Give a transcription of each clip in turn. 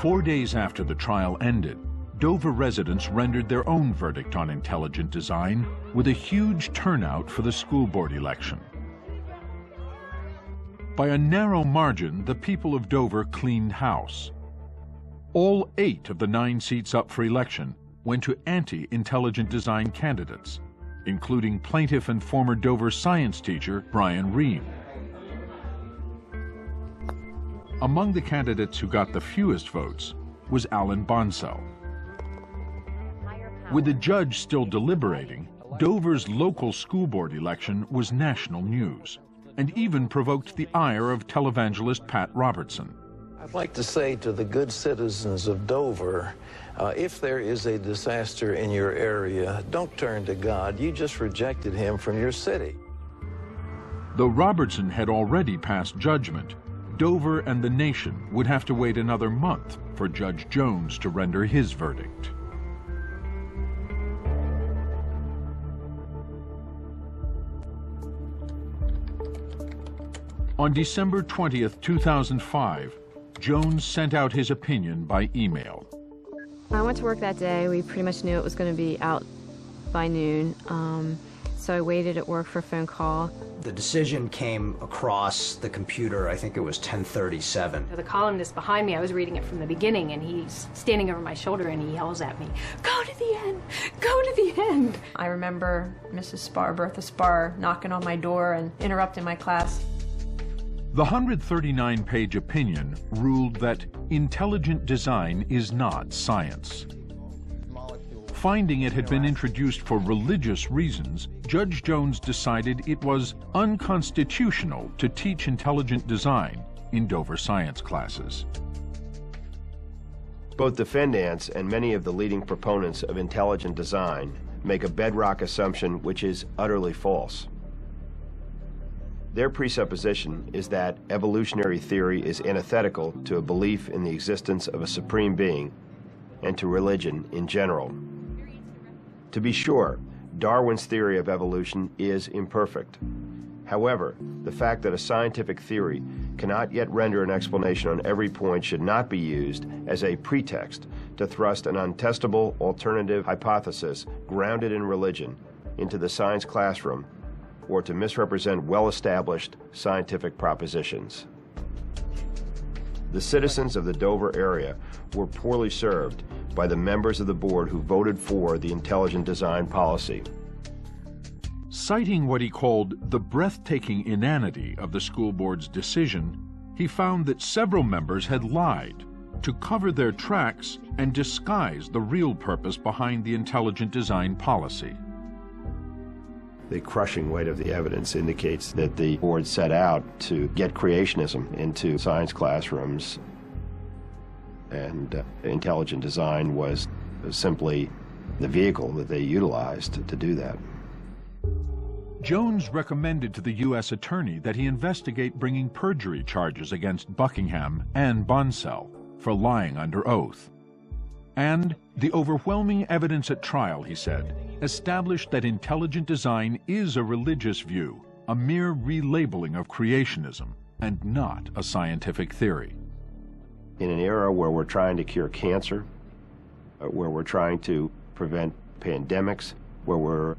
4 days after the trial ended, Dover residents rendered their own verdict on intelligent design with a huge turnout for the school board election. By a narrow margin, the people of Dover cleaned house. All 8 of the 9 seats up for election went to anti-intelligent design candidates, including plaintiff and former Dover science teacher Brian Ream. Among the candidates who got the fewest votes was Alan Bonsell. With the judge still deliberating, Dover's local school board election was national news and even provoked the ire of televangelist Pat Robertson. I'd like to say to the good citizens of Dover, if there is a disaster in your area, don't turn to God. You just rejected him from your city. Though Robertson had already passed judgment, Dover and the nation would have to wait another month for Judge Jones to render his verdict. On December 20th, 2005, Jones sent out his opinion by email. I went to work that day. We pretty much knew it was going to be out by noon, so I waited at work for a phone call. The decision came across the computer, I think it was 10:37. The columnist behind me, I was reading it from the beginning, and he's standing over my shoulder and he yells at me, "Go to the end! Go to the end!" I remember Mrs. Spar, Bertha Spar, knocking on my door and interrupting my class. The 139-page opinion ruled that intelligent design is not science. Finding it had been introduced for religious reasons, Judge Jones decided it was unconstitutional to teach intelligent design in Dover science classes. Both defendants and many of the leading proponents of intelligent design make a bedrock assumption which is utterly false. Their presupposition is that evolutionary theory is antithetical to a belief in the existence of a supreme being and to religion in general. To be sure, Darwin's theory of evolution is imperfect. However, the fact that a scientific theory cannot yet render an explanation on every point should not be used as a pretext to thrust an untestable alternative hypothesis grounded in religion into the science classroom or to misrepresent well-established scientific propositions. The citizens of the Dover area were poorly served by the members of the board who voted for the intelligent design policy. Citing what he called the breathtaking inanity of the school board's decision, he found that several members had lied to cover their tracks and disguise the real purpose behind the intelligent design policy. The crushing weight of the evidence indicates that the board set out to get creationism into science classrooms, and intelligent design was simply the vehicle that they utilized to do that. Jones recommended to the U.S. Attorney that he investigate bringing perjury charges against Buckingham and Bonsell for lying under oath. And the overwhelming evidence at trial, he said, established that intelligent design is a religious view, a mere relabeling of creationism, and not a scientific theory. In an era where we're trying to cure cancer, where we're trying to prevent pandemics, where we're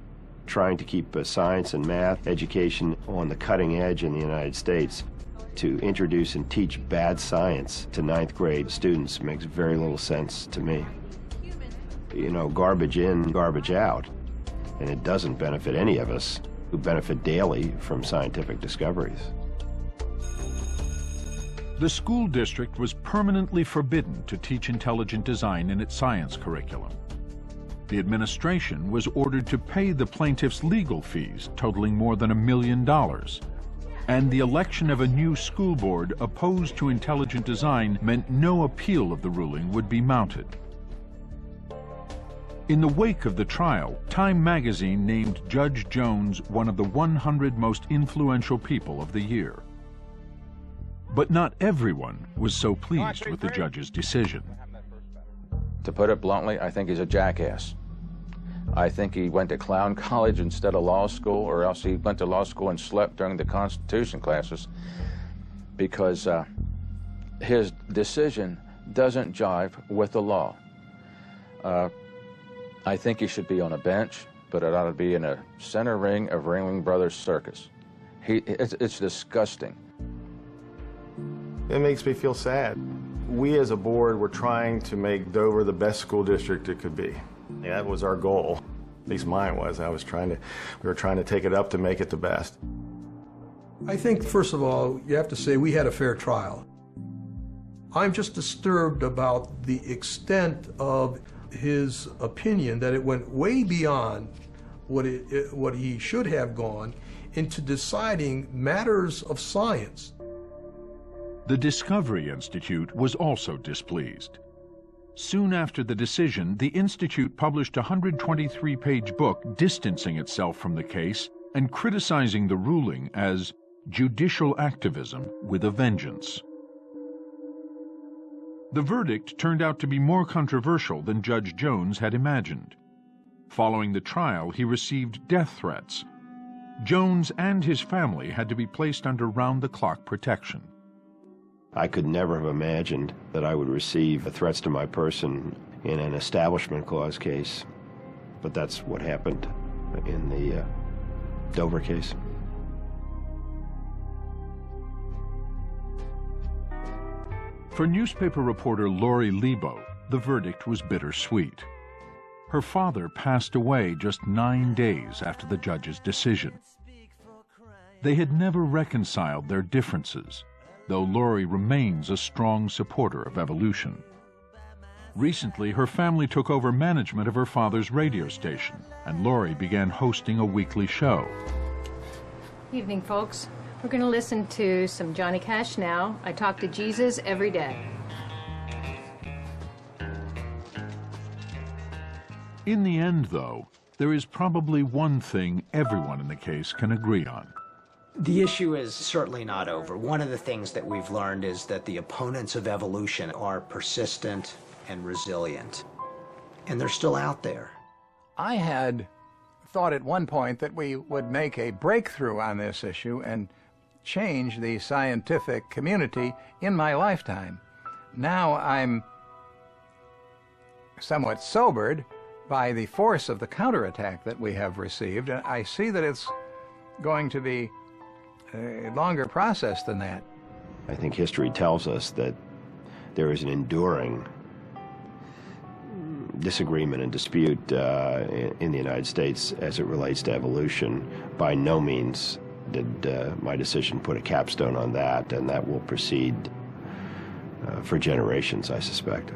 trying to keep science and math education on the cutting edge in the United States, to introduce and teach bad science to 9th grade students makes very little sense to me. You know, garbage in, garbage out, and it doesn't benefit any of us who benefit daily from scientific discoveries. The school district was permanently forbidden to teach intelligent design in its science curriculum. The administration was ordered to pay the plaintiffs' legal fees, totaling more than $1 million. And the election of a new school board opposed to intelligent design meant no appeal of the ruling would be mounted. In the wake of the trial, Time magazine named Judge Jones one of the 100 most influential people of the year. But not everyone was so pleased with the judge's decision. To put it bluntly, I think he's a jackass. I think he went to clown college instead of law school, or else he went to law school and slept during the Constitution classes, because his decision doesn't jive with the law. I think he should be on a bench, but it ought to be in a center ring of Ringling Brothers Circus. It's disgusting. It makes me feel sad. We as a board were trying to make Dover the best school district it could be. That was our goal. At least mine was. We were trying to take it up to make it the best. I think, first of all, you have to say we had a fair trial. I'm just disturbed about the extent of his opinion, that it went way beyond what he should have gone into deciding matters of science. The Discovery Institute was also displeased. Soon after the decision, the Institute published a 123-page book distancing itself from the case and criticizing the ruling as judicial activism with a vengeance. The verdict turned out to be more controversial than Judge Jones had imagined. Following the trial, he received death threats. Jones and his family had to be placed under round-the-clock protection. I could never have imagined that I would receive threats to my person in an Establishment Clause case, but that's what happened in the Dover case. For newspaper reporter Lori Lebo, the verdict was bittersweet. Her father passed away just 9 days after the judge's decision. They had never reconciled their differences, though Lori remains a strong supporter of evolution. Recently, her family took over management of her father's radio station, and Lori began hosting a weekly show. Evening, folks. We're going to listen to some Johnny Cash now. I talk to Jesus every day. In the end, though, there is probably one thing everyone in the case can agree on. The issue is certainly not over. One of the things that we've learned is that the opponents of evolution are persistent and resilient, and they're still out there. I had thought at one point that we would make a breakthrough on this issue and change the scientific community in my lifetime. Now I'm somewhat sobered by the force of the counterattack that we have received, and I see that it's going to be a longer process than that. I think history tells us that there is an enduring disagreement and dispute in the United States as it relates to evolution. By no means did my decision put a capstone on that, and that will proceed for generations, I suspect.